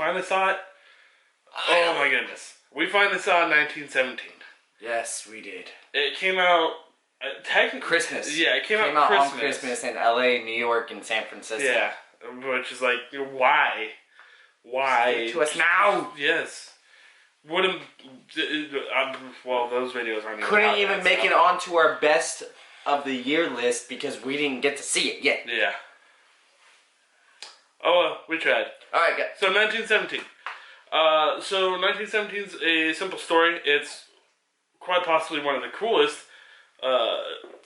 finally saw it. Oh my goodness. We finally saw it in 1917. Yes, we did. It came out... technically... Christmas. Yeah, it came out on Christmas in LA, New York, and San Francisco. Yeah, which is like, why? Why? Give it to us now! Yes. Wouldn't... well, those videos aren't even Couldn't even make it onto our best of the year list because we didn't get to see it yet. Yeah. Oh well, we tried. Alright, guys. So 1917. So 1917 is a simple story. It's quite possibly one of the coolest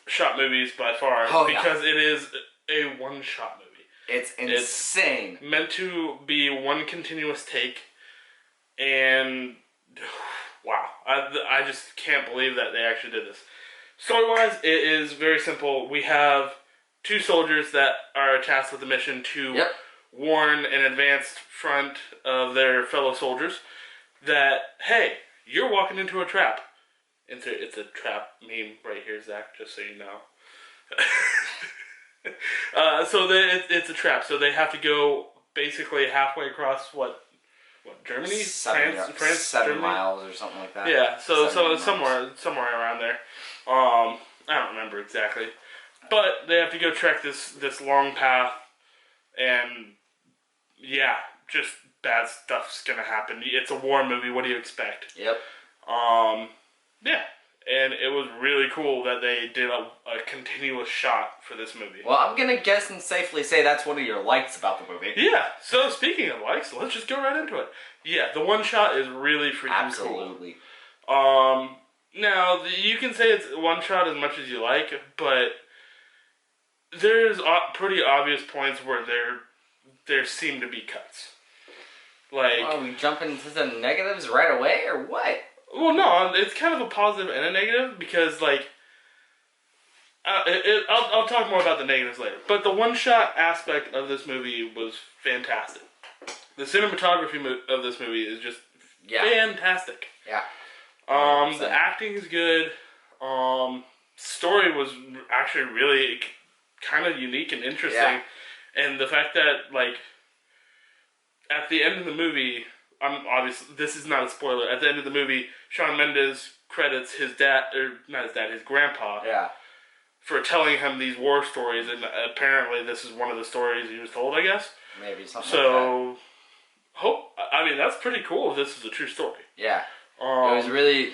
shot movies by far because it is a one-shot movie. It's insane. It's meant to be one continuous take, and wow, I just can't believe that they actually did this. Story-wise, it is very simple. We have two soldiers that are tasked with the mission to warn an advanced front of their fellow soldiers that, hey, you're walking into a trap. It's a trap meme right here, Zach, just so you know. So it's a trap. So they have to go basically halfway across Germany? France, 7 Germany? miles or something like that. Yeah, so somewhere around there. I don't remember exactly. But they have to go trek this long path, and yeah, just bad stuff's gonna happen. It's a war movie. What do you expect? Yep. Yeah, and it was really cool that they did a continuous shot for this movie. Well, I'm gonna guess and safely say that's one of your likes about the movie. Yeah. So speaking of likes, let's just go right into it. Yeah, the one shot is really freaking cool. Absolutely. Now you can say it's one shot as much as you like, but there's pretty obvious points where there seem to be cuts. Like, are we jumping into the negatives right away, or what? Well, no, it's kind of a positive and a negative because, like, I'll talk more about the negatives later. But the one-shot aspect of this movie was fantastic. The cinematography of this movie is just fantastic. Yeah. The acting is good. Story was actually really kind of unique and interesting. Yeah. And the fact that, like, at the end of the movie, obviously, this is not a spoiler. At the end of the movie, Shawn Mendes credits his dad, or not his dad, his grandpa, for telling him these war stories, and apparently this is one of the stories he was told, I guess. Maybe something like that. I mean, that's pretty cool if this is a true story. Yeah. It was really,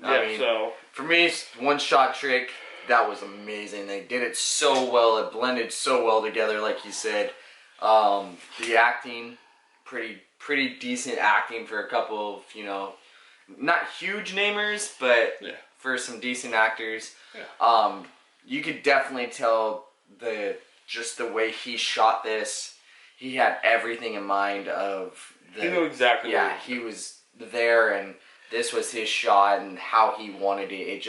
I mean, so for me, one-shot trick, that was amazing. They did it so well. It blended so well together, like you said. The acting, pretty decent acting for a couple of, not huge namers, but for some decent actors. Yeah. You could definitely tell just the way he shot this. He had everything in mind of he knew exactly. Yeah, he was there, and this was his shot, and how he wanted it.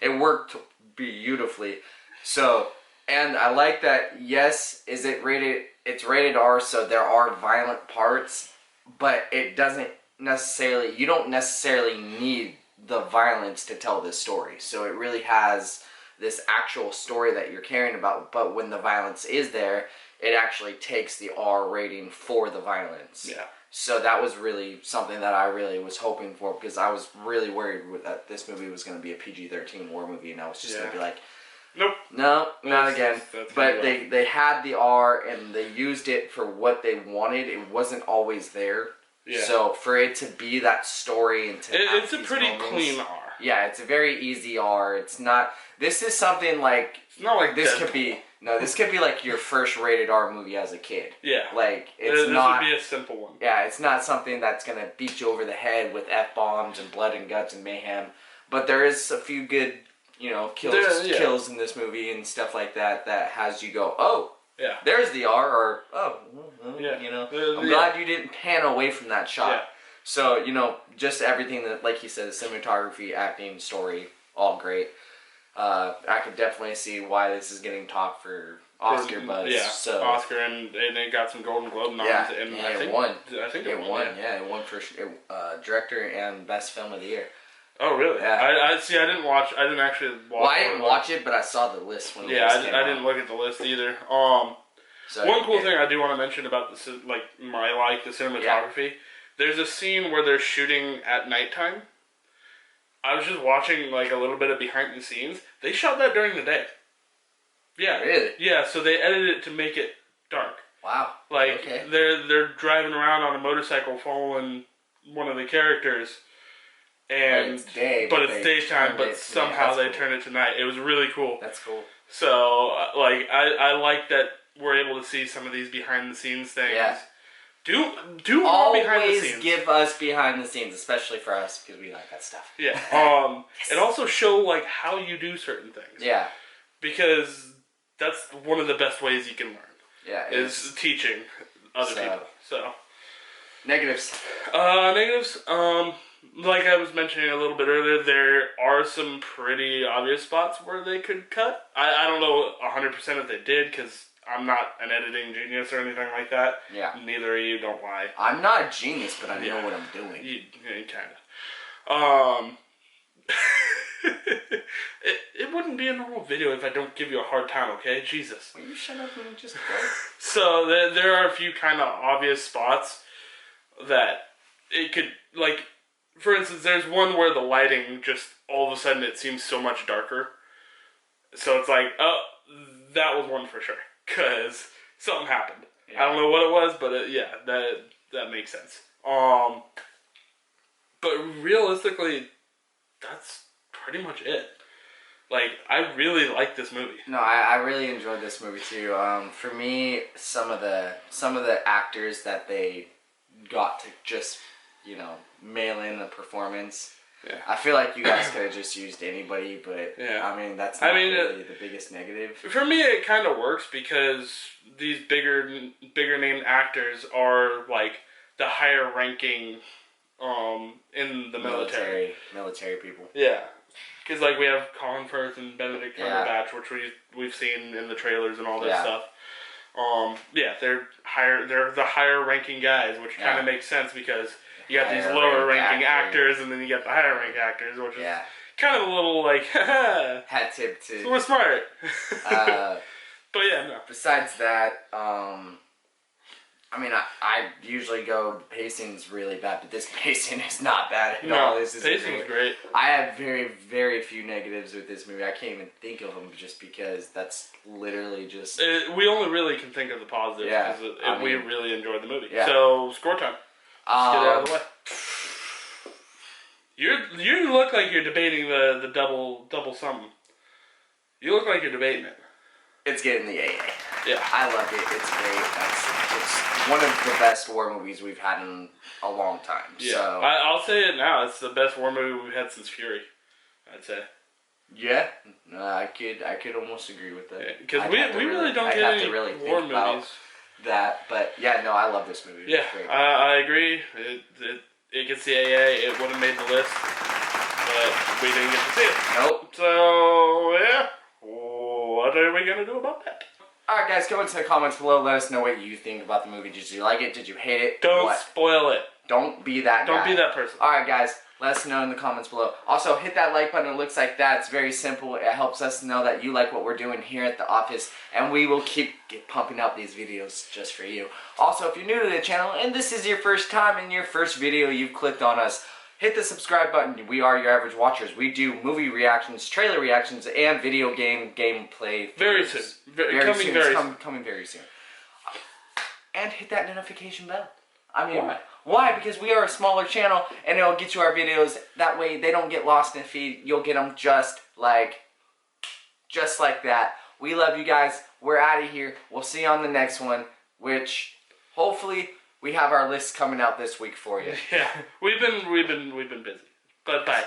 It worked beautifully. So, and I like that. Yes, it's rated R, so there are violent parts, but it doesn't necessarily. You don't necessarily need the violence to tell this story. So it really has this actual story that you're caring about. But when the violence is there, it actually takes the R rating for the violence. Yeah. So that was really something that I really was hoping for, because I was really worried that this movie was going to be a PG-13 war movie, and I was just going to be like, nope. No, not again. But they had the R, and they used it for what they wanted. It wasn't always there. Yeah. So for it to be that story and to it's a pretty clean R. Yeah, it's a very easy R. It's not. This is something like. It's not like this Deadpool. could be. No, this could be like your first rated R movie as a kid. Yeah. Like, this would be a simple one. Yeah, it's not something that's going to beat you over the head with F-bombs and blood and guts and mayhem. But there is a few good, kills in this movie and stuff like that has you go, oh, yeah, there's the R, or, oh, I'm glad you didn't pan away from that shot. Yeah. So, just everything that, like you said, the cinematography, acting, story, all great. I could definitely see why this is getting talked for Oscar buzz. Yeah, so, Oscar, and it got some Golden Globe nods. Yeah, and it won. I think it won. Yeah, it won for director and best film of the year. Oh, really? Yeah. I didn't actually watch. Well, I didn't watch it, but I saw the list when I didn't look at the list either. So One cool thing I do want to mention about this, the cinematography. There's a scene where they're shooting at nighttime. I was just watching like a little bit of behind the scenes. They shot that during the day. Yeah. Really? Yeah. So they edited it to make it dark. Wow. Like Okay. they're driving around on a motorcycle following one of the characters, and it's day, but but it's they daytime. turned But it to somehow night. they That's cool. turned it to night. It was really cool. That's cool. So I like that we're able to see some of these behind the scenes things. Yeah. Do more behind the Always scenes. give us behind the scenes, especially for us, because we like that stuff. Yeah. And also show like how you do certain things. Yeah. Because that's one of the best ways you can learn. Yeah. Is teaching other people. So Negatives. negatives. Like I was mentioning a little bit earlier, there are some pretty obvious spots where they could cut. I don't know 100% if they did, because I'm not an editing genius or anything like that. Yeah. Neither are you, don't lie. I'm not a genius, but I know what I'm doing. You kind of. It wouldn't be a normal video if I don't give you a hard time, okay? Jesus. Will you shut up and just go? So there are a few kind of obvious spots that it could, like, for instance, there's one where the lighting just all of a sudden it seems so much darker. So it's like, oh, that was one for sure, because something happened. Yeah. I don't know what it was, but that makes sense. But realistically, that's pretty much it. Like, I really like this movie. No, I really enjoyed this movie too. For me, some of the actors that they got to just, mail in a performance. Yeah. I feel like you guys could have just used anybody, but Yeah. I mean that's not really the biggest negative. For me, it kind of works because these bigger named actors are like the higher ranking in the military. Military people. Yeah. Because like we have Colin Firth and Benedict Cumberbatch, which we've seen in the trailers and all this stuff. They're higher. They're the higher ranking guys, which kind of makes sense because you got these lower ranking actors, and then you got the higher ranking actors, which is kind of a little like hat tip to. So we're smart. But yeah, no. Besides that, I mean, I usually go pacing's really bad, but this pacing is not bad at all. This is pacing is great. I have very, very few negatives with this movie. I can't even think of them just because that's literally just... we only really can think of the positives because we really enjoyed the movie. Yeah. So, score time. Let's get it out of the way. You look like you're debating the double something. You look like you're debating it. It's getting the AA. Yeah. I love it. It's great. It's one of the best war movies we've had in a long time. Yeah. So I'll say it now. It's the best war movie we've had since Fury, I'd say. Yeah. I could almost agree with that. Because we really don't get any war movies. That, but yeah, no, I love this movie. Yeah, I agree. It gets the AA. It would have made the list, but we didn't get to see it. Nope. So yeah, what are we gonna do about that? Alright guys, go into the comments below. Let us know what you think about the movie. Did you like it? Did you hate it? Don't spoil it. Don't be that guy. Don't be that person. Alright guys, let us know in the comments below. Also, hit that like button. It looks like that. It's very simple. It helps us know that you like what we're doing here at the office. And we will keep pumping out these videos just for you. Also, if you're new to the channel and this is your first time and your first video you've clicked on us, hit the subscribe button. We are your average watchers. We do movie reactions, trailer reactions, and video game gameplay. Very soon. Coming very soon. And hit that notification bell. I mean, why? Because we are a smaller channel, and it'll get you our videos. That way, they don't get lost in the feed. You'll get them just like that. We love you guys. We're out of here. We'll see you on the next one, which hopefully we have our list coming out this week for you. Yeah, we've been busy. But bye.